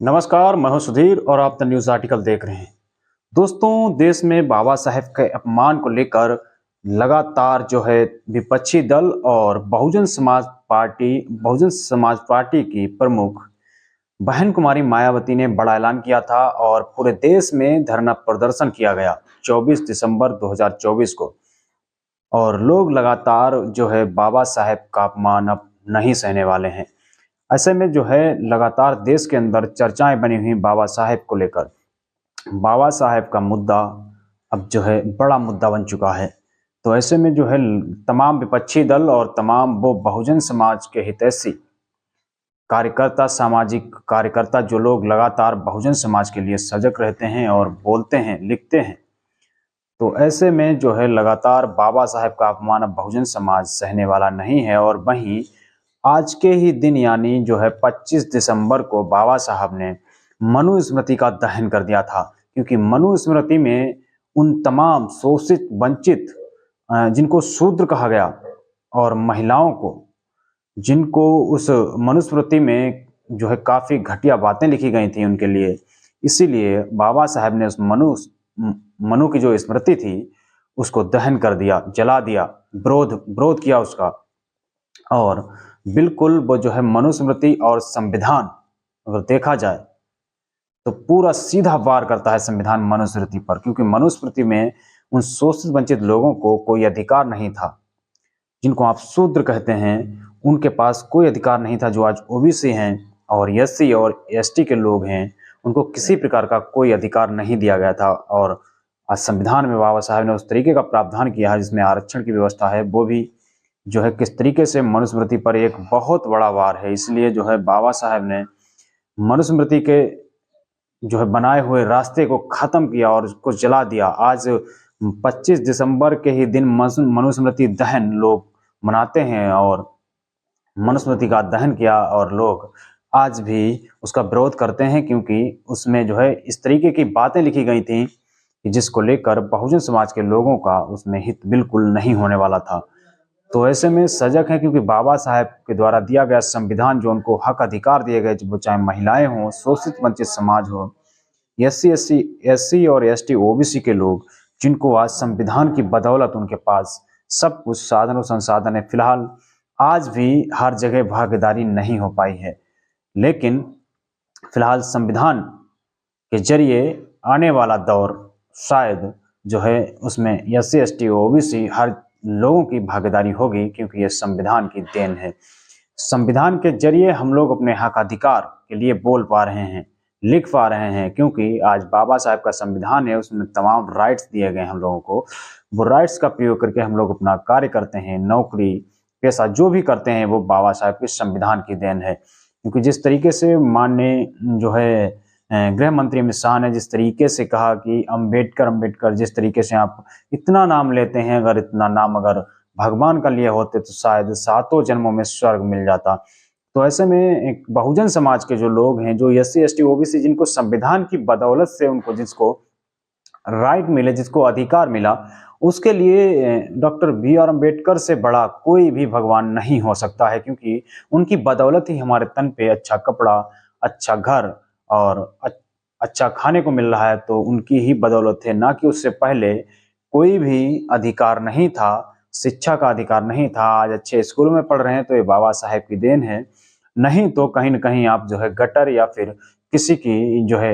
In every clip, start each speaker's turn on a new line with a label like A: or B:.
A: नमस्कार, मैं हूं सुधीर और आप द न्यूज आर्टिकल देख रहे हैं। दोस्तों, देश में बाबा साहेब के अपमान को लेकर लगातार जो है विपक्षी दल और बहुजन समाज पार्टी की प्रमुख बहन कुमारी मायावती ने बड़ा ऐलान किया था और पूरे देश में धरना प्रदर्शन किया गया 24 दिसंबर 2024 को। और लोग लगातार जो है बाबा साहेब का अपमान अब नहीं सहने वाले हैं। ऐसे में जो है लगातार देश के अंदर चर्चाएं बनी हुई बाबा साहेब को लेकर। बाबा साहेब का मुद्दा अब जो है बड़ा मुद्दा बन चुका है। तो ऐसे में जो है तमाम विपक्षी दल और तमाम वो बहुजन समाज के हितैषी कार्यकर्ता, सामाजिक कार्यकर्ता जो लोग लगातार बहुजन समाज के लिए सजग रहते हैं और बोलते हैं, लिखते हैं, तो ऐसे में जो है लगातार बाबा साहेब का अपमान अब बहुजन समाज सहने वाला नहीं है। और वहीं आज के ही दिन यानी जो है 25 दिसंबर को बाबा साहब ने मनुस्मृति का दहन कर दिया था, क्योंकि मनुस्मृति में उन तमाम शोषित, वंचित, जिनको शूद्र कहा गया, और महिलाओं को, जिनको उस मनुस्मृति में जो है काफी घटिया बातें लिखी गई थी उनके लिए, इसीलिए बाबा साहब ने उस मनु की जो स्मृति थी उसको दहन कर दिया, जला दिया, विरोध किया उसका। और बिल्कुल वो जो है मनुस्मृति और संविधान अगर देखा जाए तो पूरा सीधा वार करता है संविधान मनुस्मृति पर, क्योंकि मनुस्मृति में उन शोषित वंचित लोगों को कोई अधिकार नहीं था। जिनको आप शूद्र कहते हैं उनके पास कोई अधिकार नहीं था। जो आज ओबीसी हैं और एससी और एसटी के लोग हैं, उनको किसी प्रकार का कोई अधिकार नहीं दिया गया था। और आज संविधान में बाबा साहब ने उस तरीके का प्रावधान किया है जिसमें आरक्षण की व्यवस्था है, वो भी जो है किस तरीके से मनुस्मृति पर एक बहुत बड़ा वार है। इसलिए जो है बाबा साहब ने मनुस्मृति के जो है बनाए हुए रास्ते को खत्म किया और उसको जला दिया। आज 25 दिसंबर के ही दिन मनुस्मृति दहन लोग मनाते हैं और मनुस्मृति का दहन किया, और लोग आज भी उसका विरोध करते हैं, क्योंकि उसमें जो है इस तरीके की बातें लिखी गई थी कि जिसको लेकर बहुजन समाज के लोगों का उसमें हित बिल्कुल नहीं होने वाला था। तो ऐसे में सजग है, क्योंकि बाबा साहेब के द्वारा दिया गया संविधान, जो उनको हक अधिकार दिए गए, वो चाहे महिलाएं हों, शोषित वंचित समाज हो, एससी और एसटी ओबीसी के लोग, जिनको आज संविधान की बदौलत उनके पास सब कुछ साधन और संसाधन है। फिलहाल आज भी हर जगह भागीदारी नहीं हो पाई है, लेकिन फिलहाल संविधान के जरिए आने वाला दौर शायद जो है उसमें एससी एसटी ओबीसी हर लोगों की भागीदारी होगी, क्योंकि ये संविधान की देन है। संविधान के जरिए हम लोग अपने हक अधिकार के लिए बोल पा रहे हैं, लिख पा रहे हैं, क्योंकि आज बाबा साहब का संविधान है, उसमें तमाम राइट्स दिए गए हम लोगों को। वो राइट्स का प्रयोग करके हम लोग अपना कार्य करते हैं, नौकरी पेशा जो भी करते हैं, वो बाबा साहब के संविधान की देन है। क्योंकि जिस तरीके से माननीय जो है गृह मंत्री अमित शाह ने जिस तरीके से कहा कि अम्बेडकर, जिस तरीके से आप इतना नाम लेते हैं, अगर इतना नाम अगर भगवान का लिए होते तो शायद 7 जन्मों में स्वर्ग मिल जाता। तो ऐसे में एक बहुजन समाज के जो लोग हैं, जो एससी एसटी ओबीसी, जिनको संविधान की बदौलत से उनको जिसको राइट मिले, जिसको अधिकार मिला, उसके लिए डॉक्टर बी आर अम्बेडकर से बड़ा कोई भी भगवान नहीं हो सकता है। क्योंकि उनकी बदौलत ही हमारे तन पे अच्छा कपड़ा, अच्छा घर और अच्छा खाने को मिल रहा है, तो उनकी ही बदौलत है, ना कि उससे पहले कोई भी अधिकार नहीं था, शिक्षा का अधिकार नहीं था। आज अच्छे स्कूलों में पढ़ रहे हैं तो ये बाबा साहेब की देन है, नहीं तो कहीं ना कहीं आप जो है गटर या फिर किसी की जो है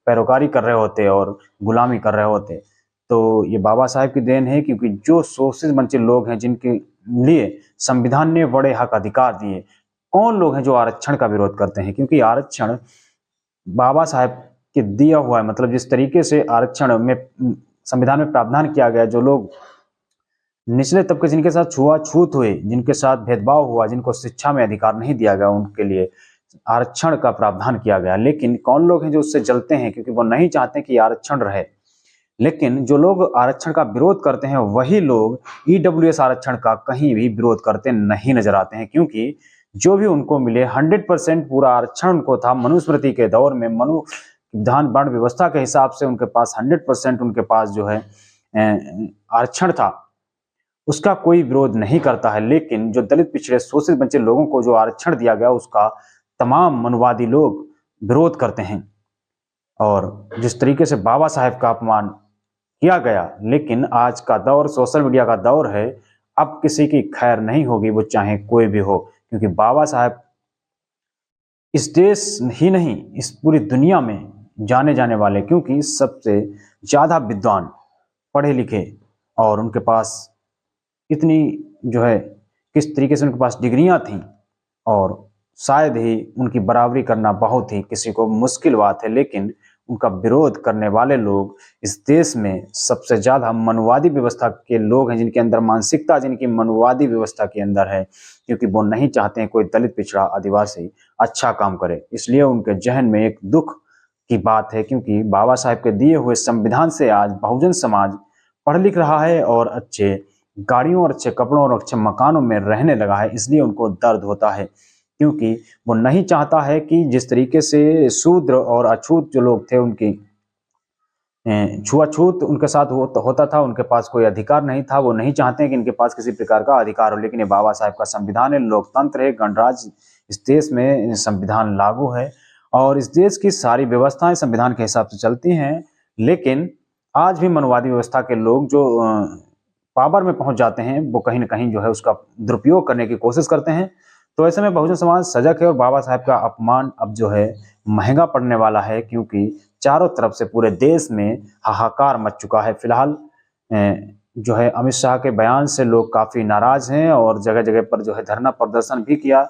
A: पैरोकारी कर रहे होते और गुलामी कर रहे होते। तो ये बाबा साहेब की देन है, क्योंकि जो शोषित वंचित लोग हैं, जिनके लिए संविधान ने बड़े हक अधिकार दिए, कौन लोग हैं जो आरक्षण का विरोध करते हैं? क्योंकि आरक्षण बाबा साहेब के दिया हुआ है। मतलब जिस तरीके से आरक्षण में संविधान में प्रावधान किया गया, जो लोग निचले तबके, जिनके साथ छुआछूत हुए, जिनके साथ भेदभाव हुआ, जिनको शिक्षा में अधिकार नहीं दिया गया, उनके लिए आरक्षण का प्रावधान किया गया। लेकिन कौन लोग हैं जो उससे जलते हैं? क्योंकि वो नहीं चाहते कि आरक्षण रहे। लेकिन जो लोग आरक्षण का विरोध करते हैं, वही लोग ईडब्ल्यूएस आरक्षण का कहीं भी विरोध करते नहीं नजर आते हैं। क्योंकि जो भी उनको मिले 100% पूरा आरक्षण उनको था। मनुस्मृति के दौर में विधान वर्ण व्यवस्था के हिसाब से उनके पास 100% उनके पास जो है आरक्षण था, उसका कोई विरोध नहीं करता है। लेकिन जो दलित, पिछड़े, शोषित वंचित लोगों को जो आरक्षण दिया गया, उसका तमाम मनुवादी लोग विरोध करते हैं। और जिस तरीके से बाबा साहेब का अपमान किया गया, लेकिन आज का दौर सोशल मीडिया का दौर है, अब किसी की खैर नहीं होगी, वो चाहे कोई भी हो, क्योंकि बाबा साहेब इस देश ही नहीं इस पूरी दुनिया में जाने जाने वाले, क्योंकि सबसे ज़्यादा विद्वान, पढ़े लिखे, और उनके पास इतनी जो है किस तरीके से उनके पास डिग्रियां थीं, और शायद ही उनकी बराबरी करना बहुत ही किसी को मुश्किल बात है। लेकिन उनका विरोध करने वाले लोग इस देश में सबसे ज़्यादा मनुवादी व्यवस्था के लोग हैं, जिनके अंदर मानसिकता जिनकी मनुवादी व्यवस्था के अंदर है, क्योंकि वो नहीं चाहते हैं कोई दलित, पिछड़ा, आदिवासी अच्छा काम करे। इसलिए उनके जहन में एक दुख की बात है, क्योंकि बाबा साहेब के दिए हुए संविधान से आज बहुजन समाज पढ़ लिख रहा है और अच्छे गाड़ियों और अच्छे कपड़ों और अच्छे मकानों में रहने लगा है। इसलिए उनको दर्द होता है, क्योंकि वो नहीं चाहता है कि जिस तरीके से शूद्र और अछूत जो लोग थे, उनकी छुआछूत उनके साथ होता था, उनके पास कोई अधिकार नहीं था। वो नहीं चाहते हैं कि इनके पास किसी प्रकार का अधिकार हो। लेकिन ये बाबा साहेब का संविधान है, लोकतंत्र है, गणराज्य इस देश में संविधान लागू है और इस देश की सारी व्यवस्थाएं संविधान के हिसाब से चलती हैं। लेकिन आज भी मनवादी व्यवस्था के लोग जो पावर में पहुंच जाते हैं, वो कहीं ना कहीं जो है उसका दुरुपयोग करने की कोशिश करते हैं। तो ऐसे में बहुजन समाज सजग है और बाबा साहेब का अपमान अब जो है महंगा पड़ने वाला है, क्योंकि चारों तरफ से पूरे देश में हाहाकार मच चुका है। फिलहाल जो है अमित शाह के बयान से लोग काफ़ी नाराज हैं और जगह जगह पर जो है धरना प्रदर्शन भी किया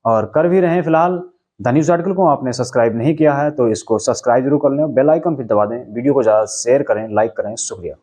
A: और कर भी रहे हैं। फिलहाल द न्यूज़ आर्टिकल को आपने सब्सक्राइब नहीं किया है तो इसको सब्सक्राइब जरूर कर लें, बेल आइकन भी दबा दें, वीडियो को ज़्यादा शेयर करें, लाइक करें। शुक्रिया।